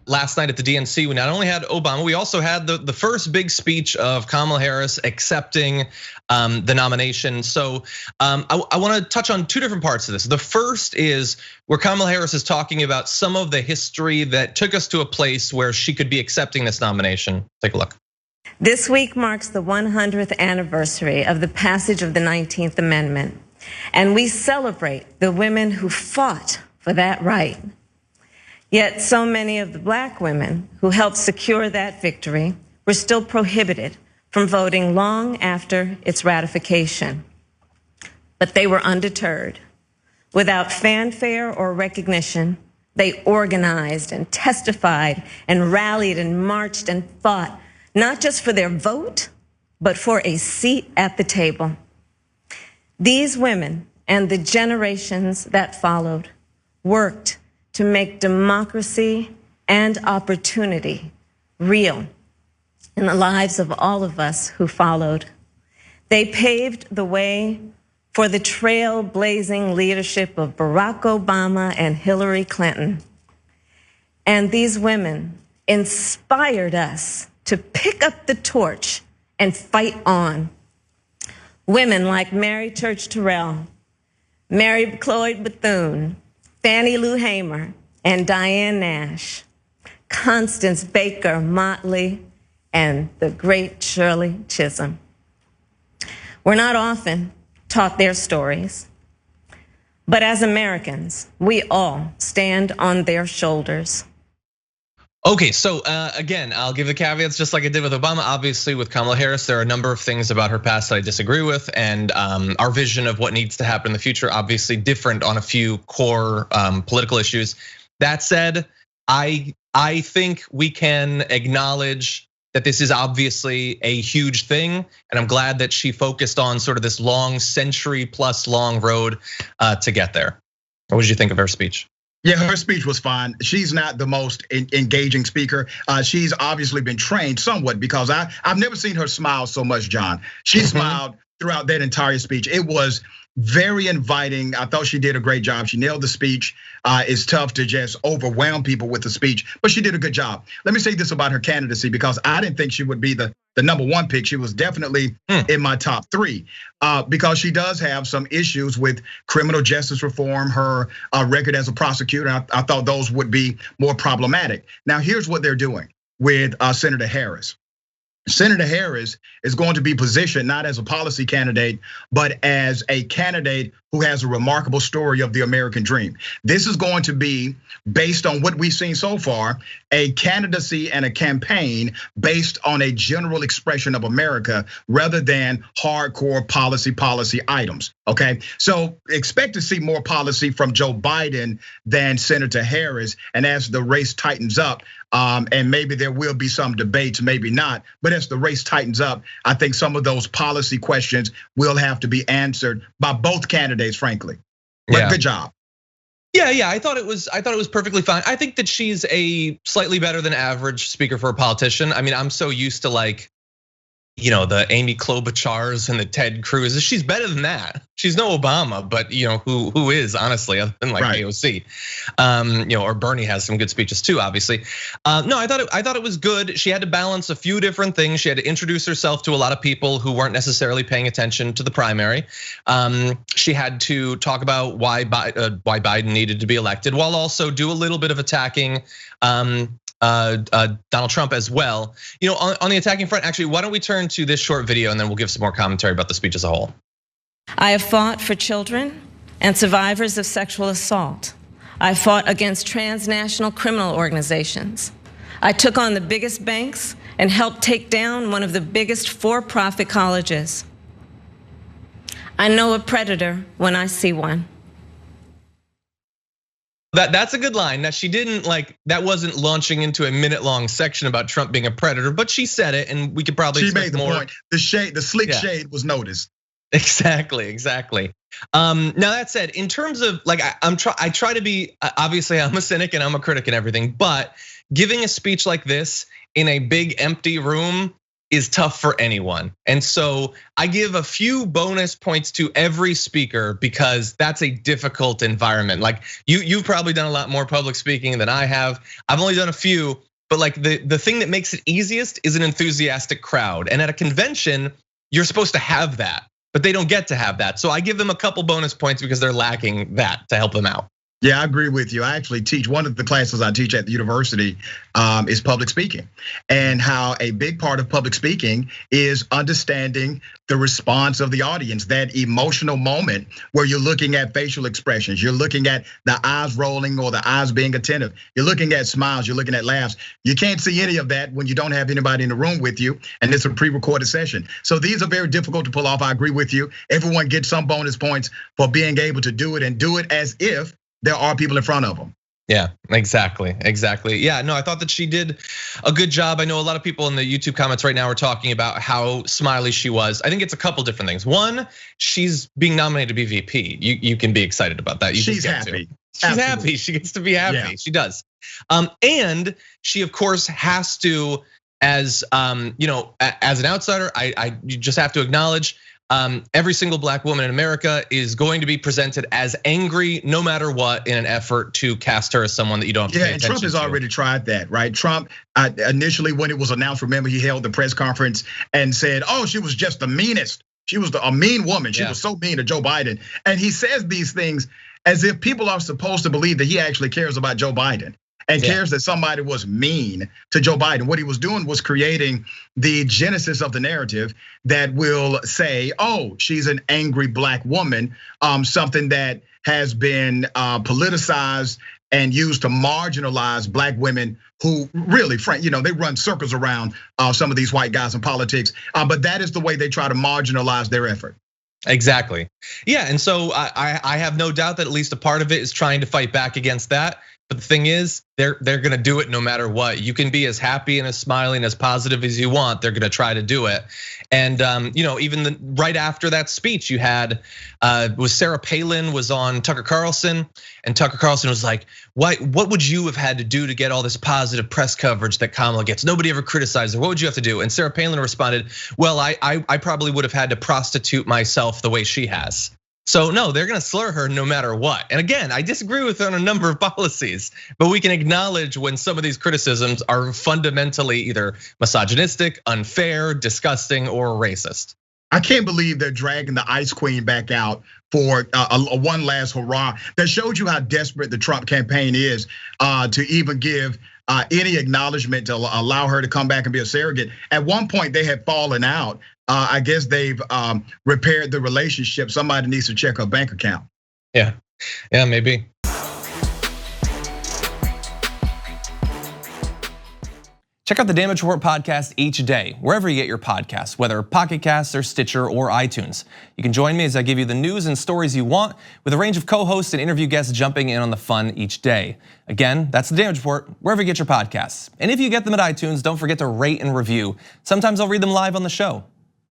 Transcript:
last night at the DNC, we not only had Obama, we also had the first big speech of Kamala Harris accepting the nomination. So I want to touch on two different parts of this. The first is where Kamala Harris is talking about some of the history that took us to a place where she could be accepting this nomination. Take a look. This week marks the 100th anniversary of the passage of the 19th Amendment, and we celebrate the women who fought for that right. Yet so many of the black women who helped secure that victory were still prohibited from voting long after its ratification. But they were undeterred. Without fanfare or recognition, they organized and testified and rallied and marched and fought, not just for their vote, but for a seat at the table. These women and the generations that followed worked to make democracy and opportunity real in the lives of all of us who followed. They paved the way for the trailblazing leadership of Barack Obama and Hillary Clinton. And these women inspired us to pick up the torch and fight on. Women like Mary Church Terrell, Mary Cloyd Bethune, Fannie Lou Hamer, and Diane Nash, Constance Baker Motley, and the great Shirley Chisholm. We're not often taught their stories, but as Americans, we all stand on their shoulders. Okay, so again, I'll give the caveats just like I did with Obama. Obviously, with Kamala Harris, there are a number of things about her past that I disagree with, and our vision of what needs to happen in the future, obviously different on a few core political issues. That said, I think we can acknowledge that this is obviously a huge thing, and I'm glad that she focused on sort of this long century-plus long road to get there. What did you think of her speech? Yeah, her speech was fine. She's not the most engaging speaker. She's obviously been trained somewhat because I've never seen her smile so much, John. She smiled throughout that entire speech. It was very inviting. I thought she did a great job. She nailed the speech. It's tough to just overwhelm people with the speech, but she did a good job. Let me say this about her candidacy because I didn't think she would be the number one pick. She was definitely in my top three because she does have some issues with criminal justice reform, her record as a prosecutor. I thought those would be more problematic. Now, here's what they're doing with Senator Harris. Senator Harris is going to be positioned not as a policy candidate, but as a candidate who has a remarkable story of the American dream. This is going to be, based on what we've seen so far, a candidacy and a campaign based on a general expression of America rather than hardcore policy items, okay? So expect to see more policy from Joe Biden than Senator Harris. And as the race tightens up, and maybe there will be some debates, maybe not, but as the race tightens up, I think some of those policy questions will have to be answered by both candidates, frankly. But good job. Yeah, I thought it was perfectly fine. I think that she's a slightly better than average speaker for a politician. I mean, I'm so used to like, the Amy Klobuchars and the Ted Cruz. She's better than that. She's no Obama, but who is honestly, other than like AOC, or Bernie has some good speeches too, obviously. No, I thought it was good. She had to balance a few different things. She had to introduce herself to a lot of people who weren't necessarily paying attention to the primary. She had to talk about why Biden needed to be elected, while also do a little bit of attacking Donald Trump as well. On the attacking front, actually, why don't we turn to this short video and then we'll give some more commentary about the speech as a whole. I have fought for children and survivors of sexual assault. I fought against transnational criminal organizations. I took on the biggest banks and helped take down one of the biggest for-profit colleges. I know a predator when I see one. That's a good line. Now she didn't that wasn't launching into a minute-long section about Trump being a predator, but she said it, and we could probably. She made the point. The slick shade was noticed. Exactly. Now that said, in terms of I try to be, obviously I'm a cynic and I'm a critic and everything, but giving a speech like this in a big empty room is tough for anyone. And so I give a few bonus points to every speaker because that's a difficult environment. Like you've probably done a lot more public speaking than I have. I've only done a few, but like the thing that makes it easiest is an enthusiastic crowd. And at a convention, you're supposed to have that, but they don't get to have that. So I give them a couple bonus points because they're lacking that to help them out. Yeah, I agree with you. I actually teach, one of the classes I teach at the university is public speaking, and how a big part of public speaking is understanding the response of the audience, that emotional moment where you're looking at facial expressions, you're looking at the eyes rolling or the eyes being attentive, you're looking at smiles, you're looking at laughs. You can't see any of that when you don't have anybody in the room with you, and it's a pre-recorded session. So these are very difficult to pull off. I agree with you. Everyone gets some bonus points for being able to do it, and do it as if there are people in front of them. Yeah, exactly. Yeah, no, I thought that she did a good job. I know a lot of people in the YouTube comments right now are talking about how smiley she was. I think it's a couple different things. One, she's being nominated to be VP. You can be excited about that. She's happy. She's happy. She gets to be happy. Yeah. She does. And she of course has to, as as an outsider, you just have to acknowledge. Every single black woman in America is going to be presented as angry no matter what, in an effort to cast her as someone that you don't have to pay attention to. Yeah, and Trump has already tried that, right? Trump, initially when it was announced, remember he held the press conference and said, oh, she was just the meanest. She was a mean woman. She was so mean to Joe Biden. And he says these things as if people are supposed to believe that he actually cares about Joe Biden and cares that somebody was mean to Joe Biden. What he was doing was creating the genesis of the narrative that will say, oh, she's an angry black woman, something that has been politicized and used to marginalize black women who really, they run circles around some of these white guys in politics. But that is the way they try to marginalize their effort. Exactly. Yeah, and so I have no doubt that at least a part of it is trying to fight back against that. But the thing is, they're gonna do it no matter what. You can be as happy and as smiling, as positive as you want. They're gonna try to do it. And even right after that speech, you had was Sarah Palin was on Tucker Carlson, and Tucker Carlson was like, "What would you have had to do to get all this positive press coverage that Kamala gets? Nobody ever criticized her. What would you have to do?" And Sarah Palin responded, "Well, I probably would have had to prostitute myself the way she has." So no, they're gonna slur her no matter what. And again, I disagree with her on a number of policies, but we can acknowledge when some of these criticisms are fundamentally either misogynistic, unfair, disgusting, or racist. I can't believe they're dragging the Ice Queen back out for a one last hurrah. That showed you how desperate the Trump campaign is to even give any acknowledgement to allow her to come back and be a surrogate. At one point, they had fallen out. I guess they've repaired the relationship. Somebody needs to check her bank account. Yeah, maybe. Check out the Damage Report podcast each day, wherever you get your podcasts, whether Pocket Casts or Stitcher or iTunes. You can join me as I give you the news and stories you want, with a range of co-hosts and interview guests jumping in on the fun each day. Again, that's the Damage Report, wherever you get your podcasts. And if you get them at iTunes, don't forget to rate and review. Sometimes I'll read them live on the show.